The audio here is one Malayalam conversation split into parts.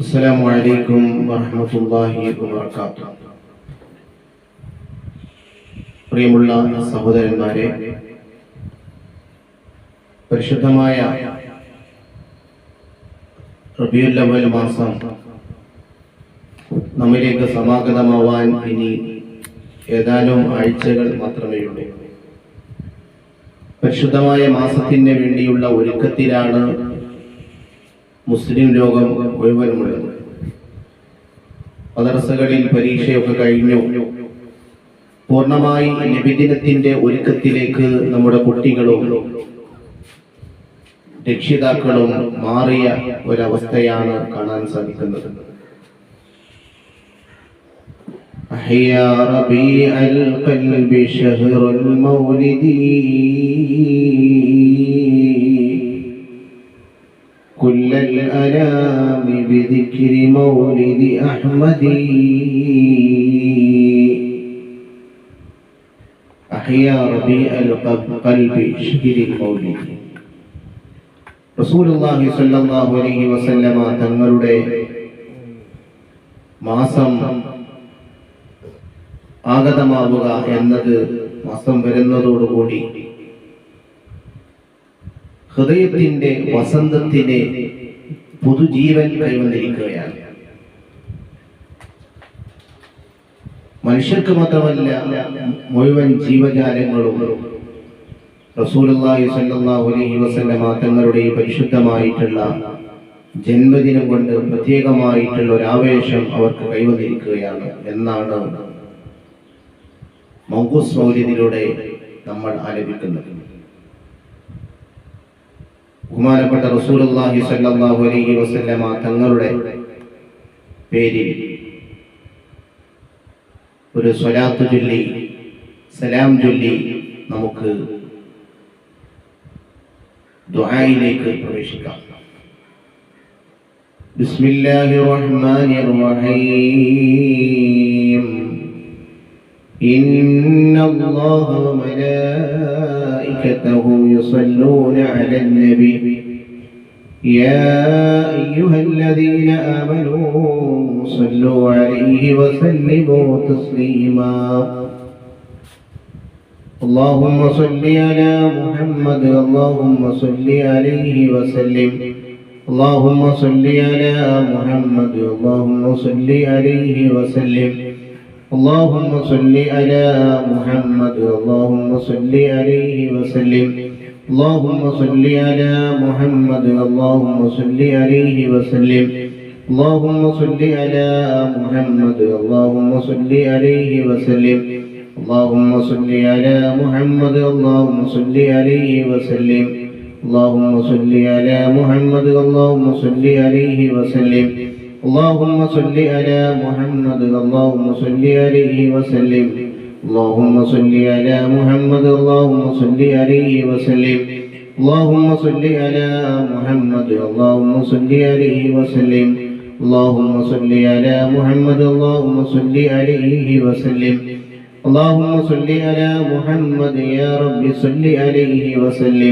അസ്സലാമു അലൈക്കും വറഹ്മത്തുള്ളാഹി വബറകാതുഹു. പ്രിയമുള്ള സഹോദരന്മാരെ, പരിശുദ്ധമായ റബീഉൽ അവ്വൽ മാസം നമ്മിലേക്ക് സമാഗതമാവാൻ ഇനി ഏതാനും ആഴ്ചകൾ മാത്രമേയുള്ളൂ. പരിശുദ്ധമായ മാസത്തിന് വേണ്ടിയുള്ള ഒരുക്കത്തിലാണ് മുസ്ലിം ലോകം മുഴുവനുമുള്ളത്. മദ്രസകളിൽ പരീക്ഷയൊക്കെ കഴിഞ്ഞു. പൂർണ്ണമായി നബിദിനത്തിന്റെ ഒരുക്കത്തിലേക്ക് നമ്മുടെ കുട്ടികളും രക്ഷിതാക്കളും മാറിയ ഒരവസ്ഥയാണ് കാണാൻ സാധിക്കുന്നത്. അഹ്യാ റബീഅൽ ഖൽബി ശഹ്റുൽ മൗലിദി كل الأنام بذكر مولد أحمد أحيا ربيع القلب شهر المولد. റസൂലുള്ളാഹി സ്വല്ലല്ലാഹു അലൈഹി വസല്ലമ തങ്ങളുടെ മാസം ആഗതമാവുക എന്നത്, മാസം വരുന്നതോടുകൂടി ഹൃദയത്തിന്റെ വസന്തത്തിന് പുതുജീവൻ കൈവന്നിരിക്കുകയാണ്. മനുഷ്യർക്ക് മാത്രമല്ല, മുഴുവൻ ജീവജാലങ്ങളും റസൂലുള്ളാഹി സ്വല്ലല്ലാഹു അലൈഹി വസല്ലമ തങ്ങളുടെ പരിശുദ്ധമായിട്ടുള്ള ജന്മദിനം കൊണ്ട് പ്രത്യേകമായിട്ടുള്ള ഒരു ആവേശം അവർക്ക് കൈവന്നിരിക്കുകയാണ് എന്നാണ് മൗഖൂസ് മൗലിദിലൂടെ നമ്മൾ ആലപിക്കുന്നത്. ബഹുമാനപ്പെട്ട റസൂലുള്ളാഹി സ്വല്ലല്ലാഹു അലൈഹി വസല്ലമ തങ്ങളുടെ പേരിൽ ഒരു സ്വലാത്ത് ചൊല്ലി, സലാം ചൊല്ലി നമുക്ക് ദുആയിലേക്ക് പ്രവേശിക്കാം. ബിസ്മില്ലാഹിർ റഹ്മാനിർ റഹീം. ഇന്നല്ലാഹ وملائكته يصلون على النبي يا أيها الذين آمنوا صلوا عليه وسلموا تسليما. اللهم صل على محمد اللهم صل عليه وسلم. اللهم صل على محمد اللهم صل عليه وسلم. اللهم صل على محمد اللهم صل عليه وسلم. اللهم صل على محمد اللهم صل عليه وسلم. اللهم صل على محمد اللهم صل عليه وسلم. اللهم صل على محمد اللهم صل عليه وسلم. اللهم صل على محمد اللهم صل عليه وسلم. اللهم صل على محمد اللهم صل عليه وسلم. اللهم صل على محمد اللهم صل عليه وسلم. اللهم صل على محمد اللهم صل عليه وسلم. اللهم صل على محمد اللهم صل عليه وسلم. اللهم صل على محمد يا رب صل عليه وسلم.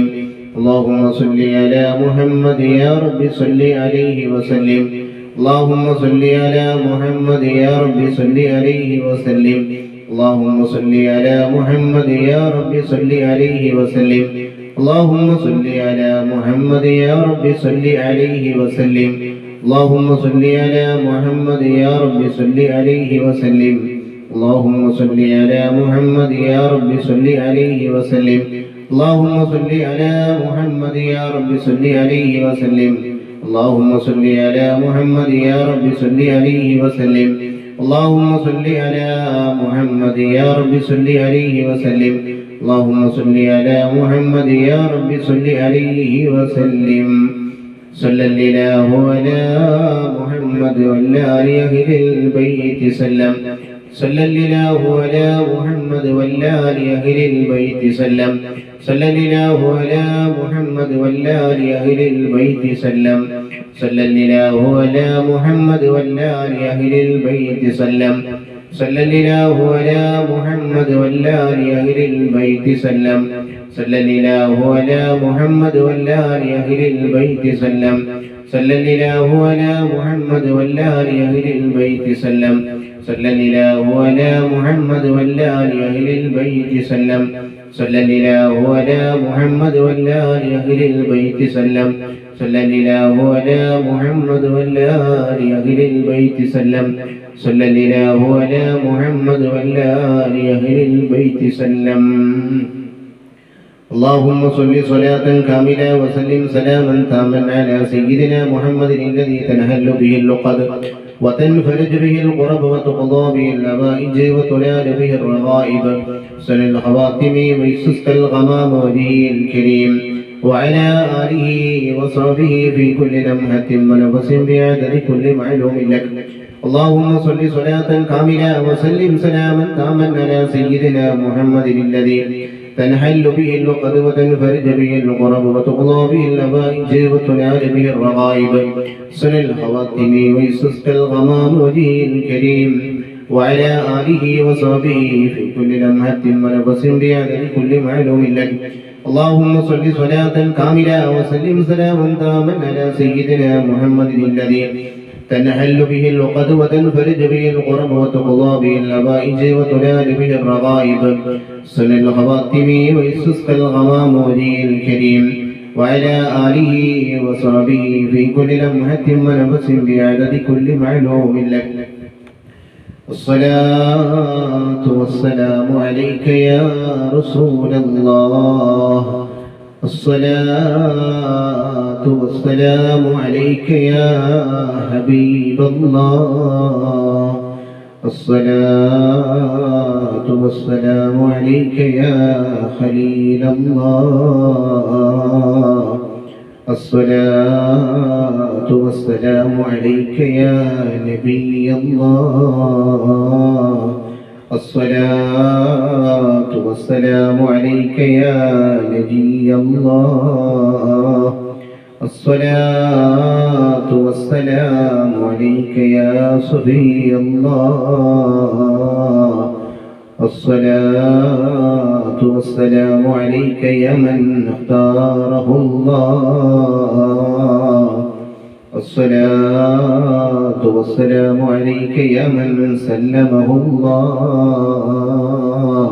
اللهم صل على محمد يا رب صل عليه وسلم. اللهم صل على محمد يا رب صل عليه وسلم. اللهم صل على محمد يا رب صل عليه وسلم. اللهم صل على محمد يا رب صل عليه وسلم. اللهم صل على محمد يا رب صل عليه وسلم. اللهم صل على محمد يا رب صل عليه وسلم. اللهم صل على محمد يا رب صل عليه وسلم. اللهم صل على محمد يا رب صل عليه وسلم. اللهم صل على محمد يا رب صل عليه وسلم. اللهم صل على محمد يا رب صل عليه وسلم. صلى الله على محمد وعلى أهل البيت سلم. صلى الله على محمد وعلى أهل البيت سلم. صلى الله على محمد وعلى أهل البيت سلم. صلى الله على محمد وعلى أهل البيت سلم. صلى الله على محمد وعلى أهل البيت سلم صلى الله على محمد وعلى أهل البيت سلم صلى الله على محمد وعلى أهل البيت سلم صلى الله على محمد وعلى أهل البيت سلم صلى الله على محمد وعلى أهل البيت سلم صلى الله على محمد وعلى أهل البيت سلم صلى الله على محمد وعلى أهل البيت سلم اللهم صل صلاة كاملة وسلم سلاما تاما على سيدنا محمد الذي تنهل به اللقد وتنفرج به القرب وتقضى به الأبائج وتنال به الرغائب سن الخواتم ويستسقى الغمام وجهه الكريم وعلى آله وصحبه في كل لمحة ونفس بعدد كل معلوم لك اللهم صل صلاة كاملة وسلم سلاما تاما على سيدنا محمد الذي تنحل به اللقد وتنفرج به القرب وتقضى به الأبائج وتنال به الرغائب سن الخواتم ويستسقى الغمام وجهه الكريم وعلى آله وصحبه في كل لمحة ونفس بعدد كل معلوم لك اللهم صل صلاة كاملة وسلم سلاما تاما على سيدنا محمد الذي تنحل به العقد وتنفرج به القرب وتقضى به الأبائج وتنال به الرغائب سن الخواتم ويستسقى الغمام وجهه الكريم وعلى آله وصحبه في كل لمحة ونفس بعدد كل معلوم لك الصلاة والسلام عليك يا رسول الله الصلاة والسلام عليك يا حبيب الله الصلاة والسلام عليك يا خليل الله الصلاة والسلام عليك يا نبي الله الصلاة والسلام عليك يا نبي الله الصلاة والسلام عليك يا صفي الله الصلاة والسلام عليك يا من اختاره الله الصلاة والسلام عليك يا من سلمه الله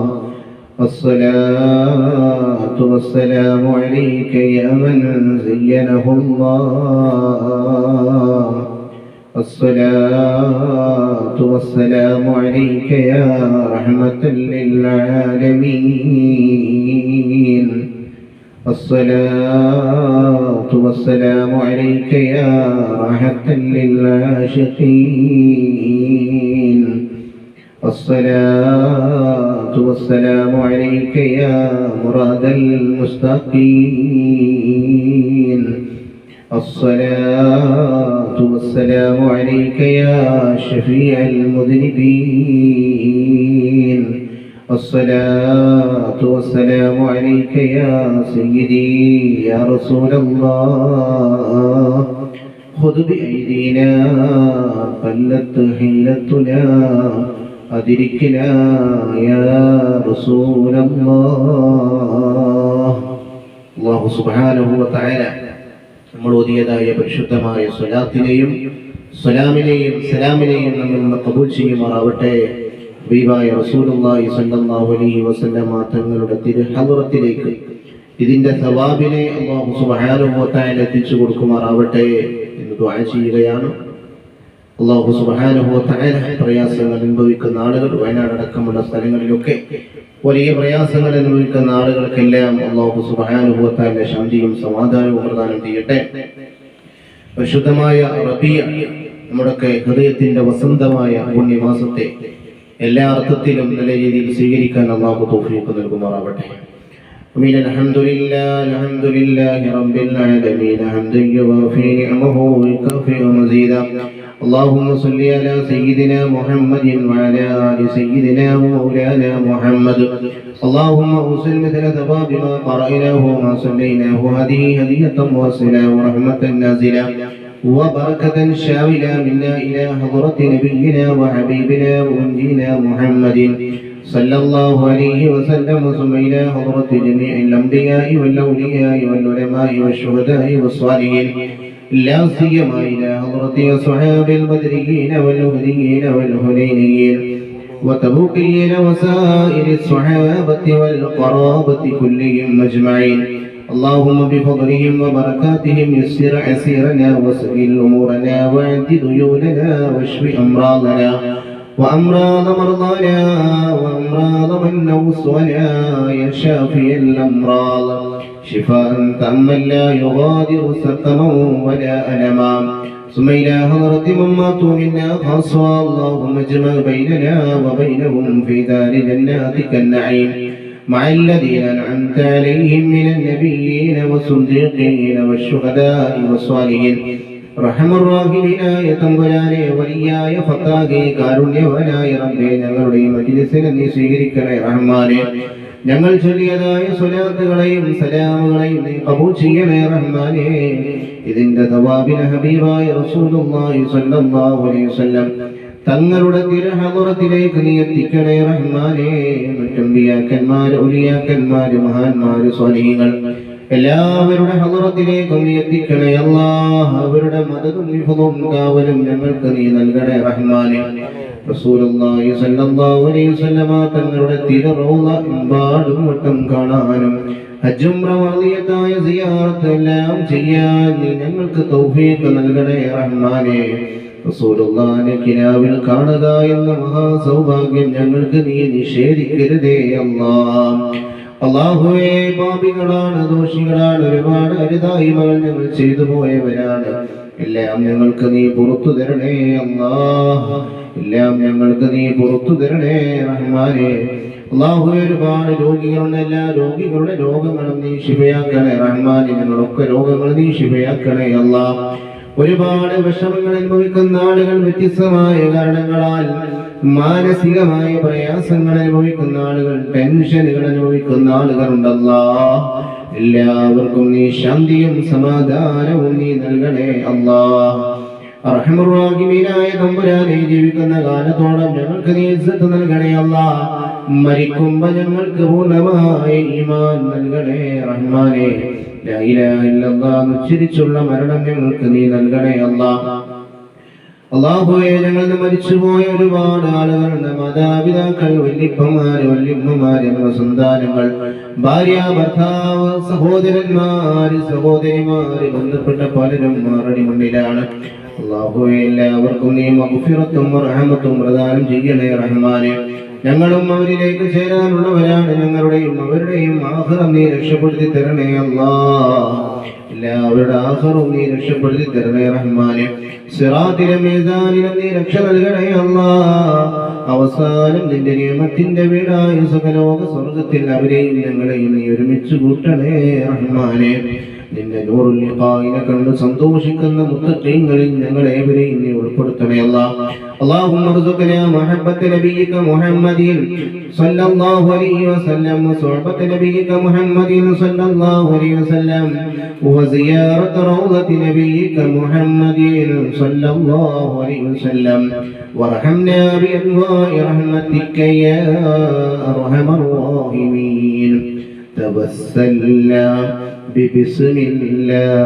الصلاة والسلام عليك يا من زينه الله الصلاة والسلام عليك يا رحمة للعالمين الصلاة والسلام عليك يا راحة للعاشقين الصلاة والسلام عليك يا مراد المستقيم الصلاة والسلام عليك يا شفيع المذنبين الصلاة والسلام عليك يا سيدي يا رسول الله خذ بأيدينا قلت حيلتنا أدركنا يا رسول الله الله سبحانه وتعالى നമ്മളോതിയതായ പരിശുദ്ധമായ സ്വലാത്തിനെയും സലാമിനെയും സലാമിനെയും നമ്മൾ ഖബൂൽ ചെയ്യുമാറാവട്ടെ. ഹബീബായ റസൂലുള്ളാഹി സ്വല്ലല്ലാഹു അലൈഹി വസല്ലമ തങ്ങളുടെ തിരുഹദ്റത്തിലേക്ക് ഇതിന്റെ സവാബിനെ അല്ലാഹു സുബ്ഹാനഹു വ തആല എത്തിച്ചു കൊടുക്കുമാറാവട്ടെ എന്ന് ദുആ ചെയ്യുകയാണ്. അല്ലാഹു സുബ്ഹാനഹു വ തആല പ്രയാസങ്ങൾ അനുഭവിക്കുന്ന ആളുകൾ, വയനാട് അടക്കമുള്ള സ്ഥലങ്ങളിലൊക്കെ വലിയ പ്രയാസങ്ങൾ അനുഭവിക്കുന്ന ആളുകൾക്കെല്ലാം അല്ലാഹു സുബ്ഹാനഹു വ തആല ശാന്തിയും സമാധാനവും പ്രദാനം ചെയ്യട്ടെ. പരിശുദ്ധമായ റബീഅ നമ്മുടെയൊക്കെ ഹൃദയത്തിന്റെ വസന്തമായ പുണ്യമാസത്തെ എല്ലാ അർത്ഥത്തിലും നല്ല രീതിയിൽ സ്വീകരിക്കാൻ അല്ലാഹു തൗഫീഖ് നൽകുമാറാവട്ടെ. آمين. الحمد لله رب العالمين حمدا يوافي نعمه ويكافئ مزيدا. اللهم صل على سيدنا محمد وعلى آل سيدنا ومولانا محمد. اللهم أوصل مثل ثواب ما قرأناه وما صليناه هذه هدية واصلة ورحمة نازلة وبركة شاملة منا إلى حضرة نبينا وحبيبنا ونبينا محمد صلى الله عليه وسلم ثم إلى حضرة جميع الأنبياء والأولياء والعلماء والشهداء والصالحين لا سيما إلى حضرة أصحاب البدريين والأهديين والهنينيين وتبوكيين وسائر الصحابة والقرابة كلهم أجمعين. اللهم بفضلهم وبركاتهم يسر عسيرنا وسهل أمورنا وعد ديوننا واشف أمراضنا وأمراض مرضانا وأمراض من نوصنا يا شافي الأمراض شفاء تاما لا يغادر سقما ولا ألما. ثم إلى حضرة من ماتوا منا خاصة اللهم اجمع بيننا وبينهم في دار جناتك النعيم مع الذين أنعمت عليهم من النبيين والصديقين والشهداء والصالحين. رحم الراحمين തമ്പുരാനെ വലിയായ ഫത്താഹേ കാരുണ്യവാനായ റബ്ബേ ഞങ്ങളുടെ ഈ മജ്ലിസിനെ നീ സ്വീകരിക്കണേ റഹ്മാനേ. ഞങ്ങൾ ചൊല്ലിയതായ സ്വലാത്തുകളെയും സലാമുകളെയും നീ ഖബൂൽ ചെയ്യണേ റഹ്മാനേ. ഇതിന്റെ തവാബിന ഹബീബായ റസൂലുള്ളാഹി സ്വല്ലല്ലാഹു അലൈഹി വസല്ലം തങ്ങളുടെ തിരുഹളറത്തിലേക്ക് നീ എത്തിക്കണേ റഹ്മാനേ. മറ്റമ്പിയാക്കന്മാർ ഉലിയാക്കന്മാർ മഹാന്മാർ സ്വാലിഹീങ്ങൾ എല്ലാവരുടെ ഹളറത്തിലേക്കും നീ എത്തിക്കണേ അല്ലാഹ്. അവരുടെ മദദും ഹിഫ്ളും കാവലും ഞങ്ങൾക്ക് നീ നൽകണേ റഹ്മാനേ. റസൂലുള്ളാഹി സ്വല്ലല്ലാഹു അലൈഹി വസല്ലമ തങ്ങളുടെ തിരുറൗള എമ്പാടും വട്ടം കാണാനും ഹജ്ജും റളിയത്തായ സിയാറത്ത് എല്ലാം ചെയ്യാൻ നീ ഞങ്ങൾക്ക് തൗഫീഖ് നൽകണേ റഹ്മാനേ. റസൂലുള്ളാഹിനെ കിനാവിൽ കാണുക എന്ന മഹാസൗഭാഗ്യം ഞങ്ങൾക്ക് നീ നിഷേധിക്കരുതേ അല്ലാഹ്. അല്ലാഹുവേ, പാപികളാണ്, ദോഷികളാണ്, ഒരുപാട് അരുതായ്മകൾ ഞങ്ങൾ ചെയ്തു പോയവരാണ്. എല്ലാം ഞങ്ങൾക്ക് നീ പുറത്തു തരണേ അല്ലാഹ്. എല്ലാം ഞങ്ങൾക്ക് നീ പുറത്തു തരണേ റഹ്മാനേ. അല്ലാഹുവേ, ഒരുപാട് രോഗികളുണ്ട്. എല്ലാ രോഗികളുടെ രോഗങ്ങളും നീ ശിഫയാക്കണേ റഹ്മാനേ. ഞങ്ങളൊക്കെ രോഗങ്ങൾ നീ ശിഫയാക്കണേ അല്ലാഹ്. ഒരുപാട് വിഷമങ്ങൾ അനുഭവിക്കുന്ന ആളുകൾ വ്യത്യസ്തമായ കാരണങ്ങളാൽ മാനസികമായ പ്രയാസങ്ങൾ അനുഭവിക്കുന്ന ആളുകൾ, ടെൻഷനുകൾ അനുഭവിക്കുന്ന ആളുകളുണ്ടല്ലോ. എല്ലാവർക്കും നീ ശാന്തിയും സമാധാനവും നീ നൽകണേ അല്ലാഹ്. അർഹമർ റഹീമീനായ തമ്പുരാനെ, ജീവിക്കുന്ന കാലത്തോളം ഞങ്ങൾക്ക് നീ ഇസ്സത്ത് നൽകണേ അല്ലാഹ്. മരിക്കുമ്പോൾ ഞങ്ങൾക്ക് പൂർണ്ണമായ ഈമാൻ നൽകണേ റഹ്മാനേ. ലാ ഇലാഹ ഇല്ലല്ലാഹ് ഉച്ചരിച്ചുള്ള മരണം ഞങ്ങൾക്ക് നീ നൽകണേ അല്ലാഹ്. അല്ലാഹുവേ, ഞങ്ങൾ മരിച്ചുപോയ ഒരുപാട് ആളുകളുടെ മാതാപിതാക്കൾ, വല്യപ്പന്മാര്, വല്യമ്മമാര്, സന്താനങ്ങൾ, ഭാര്യ, ഭർത്താവ്, സഹോദരന്മാര്, സഹോദരിമാര്, ബന്ധപ്പെട്ട പലരും മാറടി മണ്ണിലാണ്. അല്ലാഹുവേ, എല്ലാവർക്കും നീ മഗ്ഫിറത്തും റഹ്മത്തും പ്രദാനം ചെയ്യണേ റഹ്മാനേ. ഞങ്ങളും അവരിലേക്ക് ചേരാനുള്ളവരാണ്. ഞങ്ങളുടെയും അവരുടെയും ആഖിറം നീ രക്ഷപ്പെടുത്തി തരണേ അല്ലാഹ്. എല്ലാവരുടെ ആഖിറം നീ രക്ഷപ്പെടുത്തി തരണേ റഹ്മാനേ. സിറാത്തിലെ മീസാനിലും നീ രക്ഷ നൽകണേ അല്ലാഹ്. അവസാനം നിന്റെ നിയമത്തിന്റെ വീടായ സുഖലോക സ്വർഗത്തിൽ അവരെയും ഞങ്ങളെയും നീ ഒരുമിച്ച് കൂട്ടണേ റഹ്മാനേ. നിന്റെ നൂറുൽ ലിഖായിനെ കണ്ട് സന്തോഷിക്കുന്ന മുത്തഖീങ്ങളിൽ ഞങ്ങളേവരെയും നീ ഉൾപ്പെടുത്തണേ അല്ലാഹ്. اللهم ارزقنا محبة نبيك محمد صلى الله عليه وسلم وصحبة نبيك محمد صلى الله عليه وسلم وزيارة روضة نبيك محمد صلى الله عليه وسلم وارحمنا بأنواع رحمتك يا أرحم الراحمين. توسلنا ببسم الله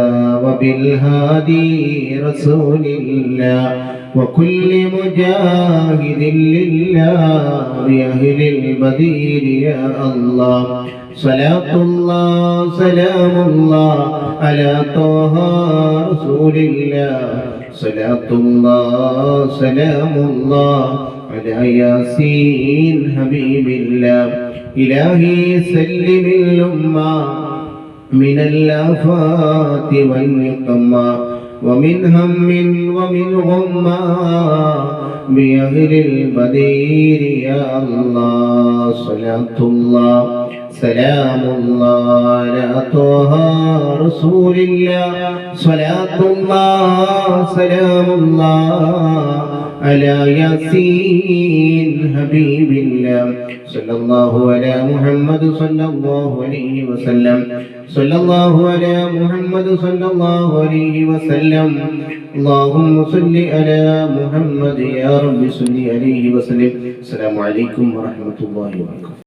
وبالهادي رسول الله وكل مجاهد لله بأهل البدير يا الله. صلاة الله سلام الله على طه رسول الله. صلاة الله سلام الله على ياسين حبيب الله. إلهي سلم الأمة من الآفات والنقمة ومن هم ومن غمة بأهل البدير يا الله. صلاة الله سلام الله على طه رسول الله. صلاة الله سلام الله على ياسين حبيب الله صلى الله على محمد صلى الله عليه وسلم صلى الله على محمد صلى الله عليه وسلم اللهم صل على محمد يا رب صل عليه وسلم. السلام عليكم ورحمة الله وبركاته.